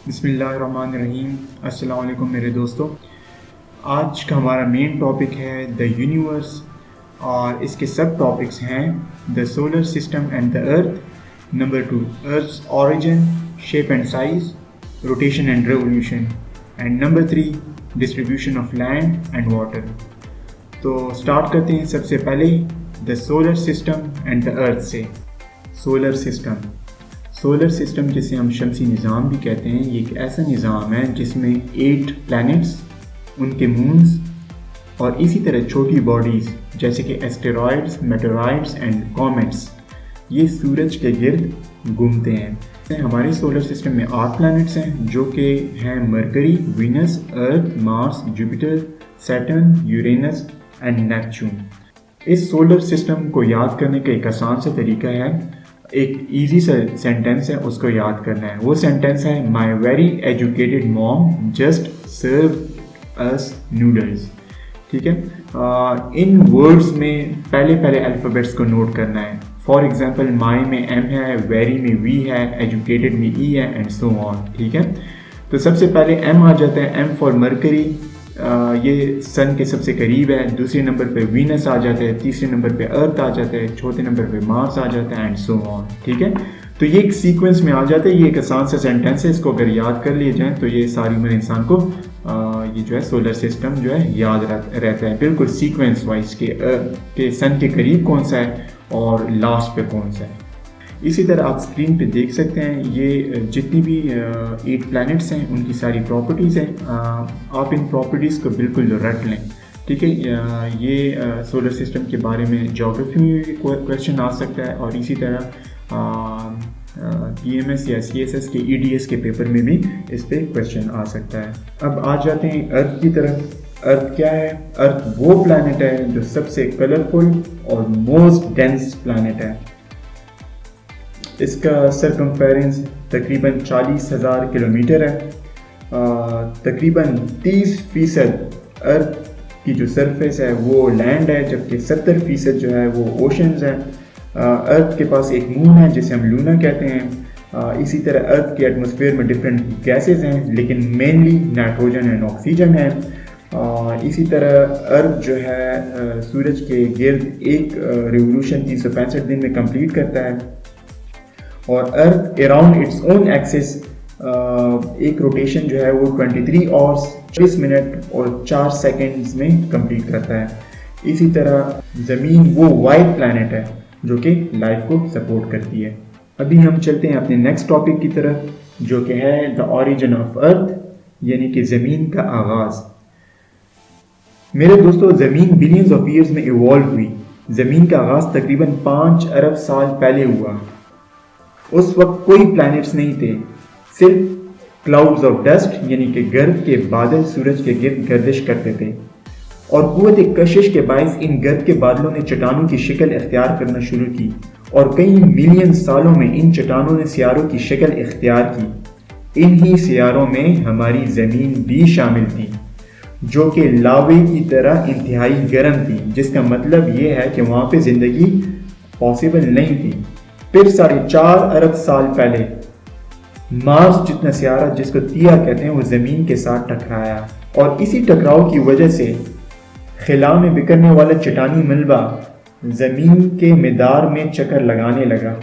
بسم اللہ الرحمن الرحیم۔ السلام علیکم میرے دوستو، آج کا ہمارا مین ٹاپک ہے دا یونیورس اور اس کے سب ٹاپکس ہیں the solar system and the earth, number 2 earth's origin, shape and size, rotation and revolution, and number 3 distribution of land and water. تو سٹارٹ کرتے ہیں سب سے پہلے the solar system and the earth سے۔ سولر سسٹم جسے ہم شمسی نظام بھی کہتے ہیں، یہ ایک ایسا نظام ہے جس میں 8 پلینٹس، ان کے مونز اور اسی طرح چھوٹی باڈیز جیسے کہ ایسٹیرائڈز، میٹرائڈز اینڈ کومیٹس یہ سورج کے گرد گھومتے ہیں۔ ہمارے سولر سسٹم میں 8 پلینٹس ہیں جو کہ ہیں Mercury, Venus, Earth, Mars, Jupiter, Saturn, Uranus and Neptune. اس سولر سسٹم کو یاد کرنے کا ایک آسان سا طریقہ ہے، ایک ایزی سا سینٹینس ہے، اس کو یاد کرنا ہے۔ وہ سینٹینس ہے my very educated mom just serve us noodles. ٹھیک ہے، ان ورڈز میں پہلے الفابیٹس کو نوٹ کرنا ہے۔ فار ایگزامپل مائی میں ایم ہے، ویری میں وی ہے، ایجوکیٹڈ میں ای ہے اینڈ سو آن۔ ٹھیک ہے، تو سب سے پہلے ایم آ جاتا ہے، ایم فار مرکری، یہ سن کے سب سے قریب ہے۔ دوسرے نمبر پہ وینس آ جاتا ہے، تیسرے نمبر پہ ارتھ آ جاتا ہے، چوتھے نمبر پہ مارس آ جاتا ہے اینڈ سو آن۔ ٹھیک ہے، تو یہ ایک سیکوینس میں آ جاتا ہے، یہ ایک آسان سا سینٹینس ہے، اس کو اگر یاد کر لیے جائیں تو یہ ساری عمر انسان کو یہ جو ہے سولر سسٹم جو ہے یاد رہتا ہے بالکل سیکوینس وائز کہ سن کے قریب کون سا ہے اور لاسٹ پہ کون سا ہے۔ اسی طرح آپ اسکرین پہ دیکھ سکتے ہیں یہ جتنی بھی 8 پلینٹس ہیں ان کی ساری پراپرٹیز ہیں، آپ ان پراپرٹیز کو بالکل رٹ لیں۔ ٹھیک ہے، یہ سولر سسٹم کے بارے میں جیوگرافی میں بھی کویشچن آ سکتا ہے اور اسی طرح پی ایم ایس یا سی ایس ایس کے ای ڈی ایس کے پیپر میں بھی اس پہ کویشچن آ سکتا ہے۔ اب آ جاتے ہیں ارتھ کی طرف۔ ارتھ کیا ہے؟ ارتھ وہ پلانٹ ہے جو سب سے کلرفل اور موسٹ ڈینس پلانٹ ہے۔ اس کا سرکمفیرنس تقریباً 40,000 کلومیٹر ہے۔ تقریباً 30% ارتھ کی جو سرفیس ہے وہ لینڈ ہے، جبکہ 70% جو ہے وہ اوشنز ہیں۔ ارتھ کے پاس ایک مون ہے جسے ہم لونا کہتے ہیں۔ اسی طرح ارتھ کے ایٹماسفیئر میں ڈفرینٹ گیسز ہیں لیکن مینلی نائٹروجن اینڈ آکسیجن ہے۔ اسی طرح ارتھ جو ہے سورج کے گرد ایک ریولوشن 365 دن میں کمپلیٹ کرتا ہے، اور ارتھ اراؤنڈ اٹس اون ایکسس ایک روٹیشن جو ہے وہ 23 آورس 40 منٹ اور 4 سیکنڈز میں کمپلیٹ کرتا ہے۔ اسی طرح زمین وہ وائٹ پلانٹ ہے جو کہ لائف کو سپورٹ کرتی ہے۔ ابھی ہم چلتے ہیں اپنے نیکسٹ ٹاپک کی طرف جو کہ ہے دا اوریجن آف ارتھ، یعنی کہ زمین کا آغاز۔ میرے دوستو، زمین بلینز آف ایئرز میں ایوالو ہوئی۔ زمین کا آغاز تقریباً 5 ارب سال پہلے ہوا۔ اس وقت کوئی پلانٹس نہیں تھے، صرف کلاؤڈز آف ڈسٹ یعنی کہ گرد کے بادل سورج کے گرد گردش کرتے تھے، اور قوت کشش کے باعث ان گرد کے بادلوں نے چٹانوں کی شکل اختیار کرنا شروع کی، اور کئی ملین سالوں میں ان چٹانوں نے سیاروں کی شکل اختیار کی۔ انہی سیاروں میں ہماری زمین بھی شامل تھی جو کہ لاوے کی طرح انتہائی گرم تھی، جس کا مطلب یہ ہے کہ وہاں پہ زندگی پاسبل نہیں تھی۔ پھر 4.5 ارب سال پہلے مارس جتنا سیارہ جس کو تیا کہتے ہیں وہ زمین کے ساتھ ٹکرایا، اور اسی ٹکراؤ کی وجہ سے خلا میں بکھرنے والا چٹانی ملبہ زمین کے مدار میں چکر لگانے لگا۔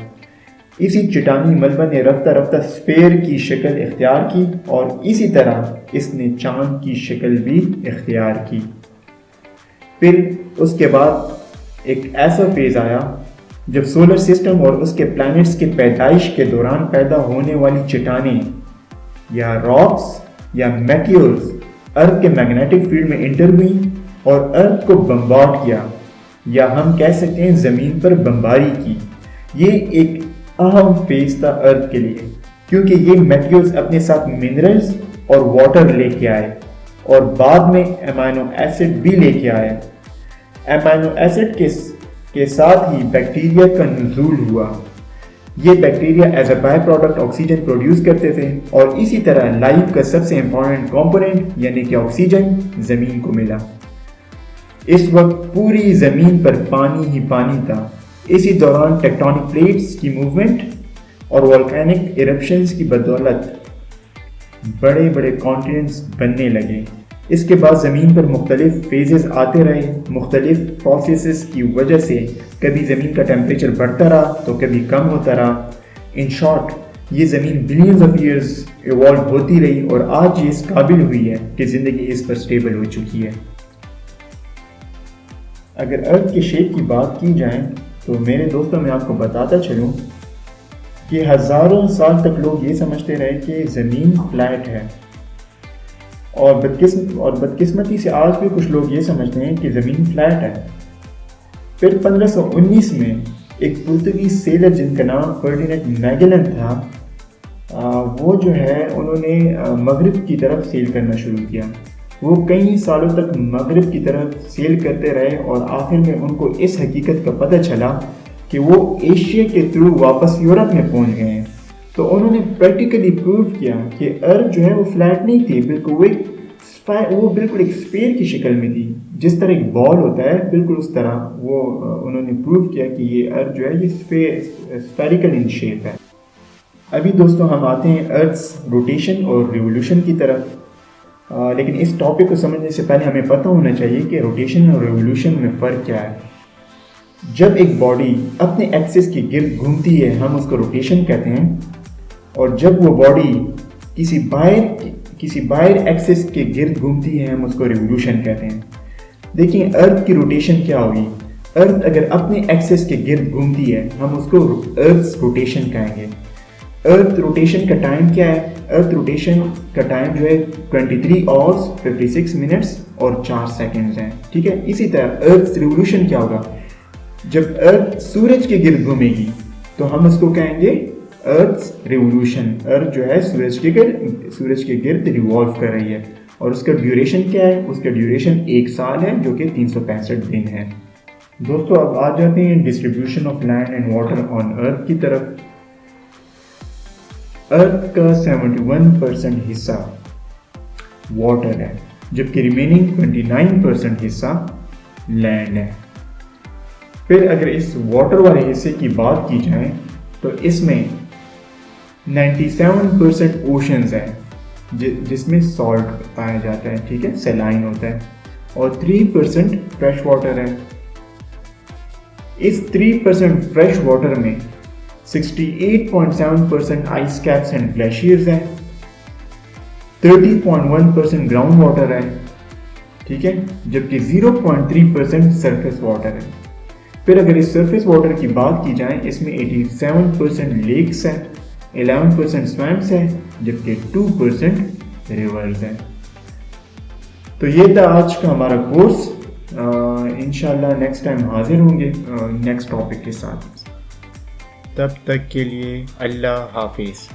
اسی چٹانی ملبہ نے رفتہ رفتہ سفیر کی شکل اختیار کی، اور اسی طرح اس نے چاند کی شکل بھی اختیار کی۔ پھر اس کے بعد ایک ایسا فیز آیا جب سولر سسٹم اور اس کے پلانٹس کے پیدائش کے دوران پیدا ہونے والی چٹانیں یا راکس یا میٹیورز ارتھ کے میگنیٹک فیلڈ میں انٹر ہوئیں اور ارتھ کو بمبارڈ کیا، یا ہم کہہ سکتے ہیں زمین پر بمباری کی۔ یہ ایک اہم فیز تھا ارتھ کے لیے، کیونکہ یہ میٹیورز اپنے ساتھ منرلز اور واٹر لے کے آئے، اور بعد میں امینو ایسڈ بھی لے کے آئے۔ امینو ایسڈ کے ساتھ ہی بیکٹیریا کا نزول ہوا۔ یہ bacteria as a by product oxygen produce کرتے تھے، اور اسی طرح لائف کا سب سے امپورٹنٹ کمپوننٹ یعنی کہ آکسیجن زمین کو ملا۔ اس وقت پوری زمین پر پانی ہی پانی تھا۔ اسی دوران ٹیکٹونک پلیٹس کی موومنٹ اور والکینک ایرپشنز کی بدولت بڑے بڑے کانٹیننٹس بننے لگے. اس کے بعد زمین پر مختلف فیزز آتے رہے. مختلف پروسیسز کی وجہ سے کبھی زمین کا ٹیمپریچر بڑھتا رہا تو کبھی کم ہوتا رہا. ان شارٹ یہ زمین بلینز آف ایئرز ایوالو ہوتی رہی اور آج یہ اس قابل ہوئی ہے کہ زندگی اس پر سٹیبل ہو چکی ہے. اگر ارتھ کے شیپ کی بات کی جائے تو میرے دوستوں میں آپ کو بتاتا چلوں کہ ہزاروں سال تک لوگ یہ سمجھتے رہے کہ زمین فلیٹ ہے، اور بدقسمتی سے آج بھی کچھ لوگ یہ سمجھتے ہیں کہ زمین فلیٹ ہے. پھر 1519 میں ایک پرتگیز سیلر جن کا نام فرڈینینڈ میگلن تھا، وہ جو ہے انہوں نے مغرب کی طرف سیل کرنا شروع کیا. وہ کئی سالوں تک مغرب کی طرف سیل کرتے رہے اور آخر میں ان کو اس حقیقت کا پتہ چلا کہ وہ ایشیا کے تھرو واپس یورپ میں پہنچ گئے ہیں. تو انہوں نے پریکٹیکلی پروو کیا کہ ارتھ جو ہے وہ فلیٹ نہیں تھی، بلکہ وہ بالکل ایک اسفیئر کی شکل میں تھی. جس طرح ایک بال ہوتا ہے بالکل اس طرح وہ انہوں نے پروو کیا کہ یہ ارتھ جو ہے یہ اسفیریکل ان شیپ ہے. ابھی دوستوں ہم آتے ہیں ارتھس روٹیشن اور ریولوشن کی طرف. لیکن اس ٹاپک کو سمجھنے سے پہلے ہمیں پتہ ہونا چاہیے کہ روٹیشن اور ریولوشن میں فرق کیا ہے. جب ایک باڈی اپنے ایکسس کے گرد گھومتی ہے ہم اس کو روٹیشن کہتے ہیں، اور جب وہ باڈی کسی باہر ایکسس کے گرد گھومتی ہے ہم اس کو ریولوشن کہتے ہیں. دیکھیں ارتھ کی روٹیشن کیا ہوگی. ارتھ اگر اپنے ایکسس کے گرد گھومتی ہے ہم اس کو ارتھس روٹیشن کہیں گے. ارتھ روٹیشن کا ٹائم کیا ہے؟ ارتھ روٹیشن کا ٹائم جو ہے 23 آورز 56 منٹس اور 4 سیکنڈز ہیں. ٹھیک ہے. اسی طرح ارتھ ریولوشن کیا ہوگا؟ جب ارتھ سورج کے گرد گھومے گی تو ہم اس کو کہیں گے ارتھس ریولوشن. ارتھ جو ہے سورج کے گرد ریوالو کر رہی ہے، اور اس کا ڈیوریشن کیا ہے؟ اس کا ڈیوریشن 1 سال ہے جو کہ 365 دن ہے. دوستو اب آ جاتے ہیں distribution of land and water on earth کی طرف. ارتھ کا 71% حصہ واٹر ہے، جبکہ ریمیننگ 29% حصہ لینڈ ہے. پھر اگر اس واٹر والے حصے کی بات کی جائے تو اس میں 97% اوشنز ہیں جس میں سالٹ پایا جاتا ہے. ٹھیک ہے، سیلائن ہوتا ہے، اور 3% فریش واٹر ہے. اس 3% فریش واٹر میں 68.7% آئس کیپس اینڈ گلیشیئرز ہیں، 30.1% گراؤنڈ واٹر ہے. ٹھیک ہے، جبکہ 0.3% سرفیس واٹر ہے. پھر اگر اس سرفیس واٹر کی بات کی جائے اس میں 87% لیکس ہیں، 11% سویمپس ہیں، جبکہ 2% ریورز ہیں. تو یہ تھا آج کا ہمارا کورس. انشاءاللہ نیکسٹ ٹائم حاضر ہوں گے نیکسٹ ٹاپک کے ساتھ. تب تک کے لیے اللہ حافظ.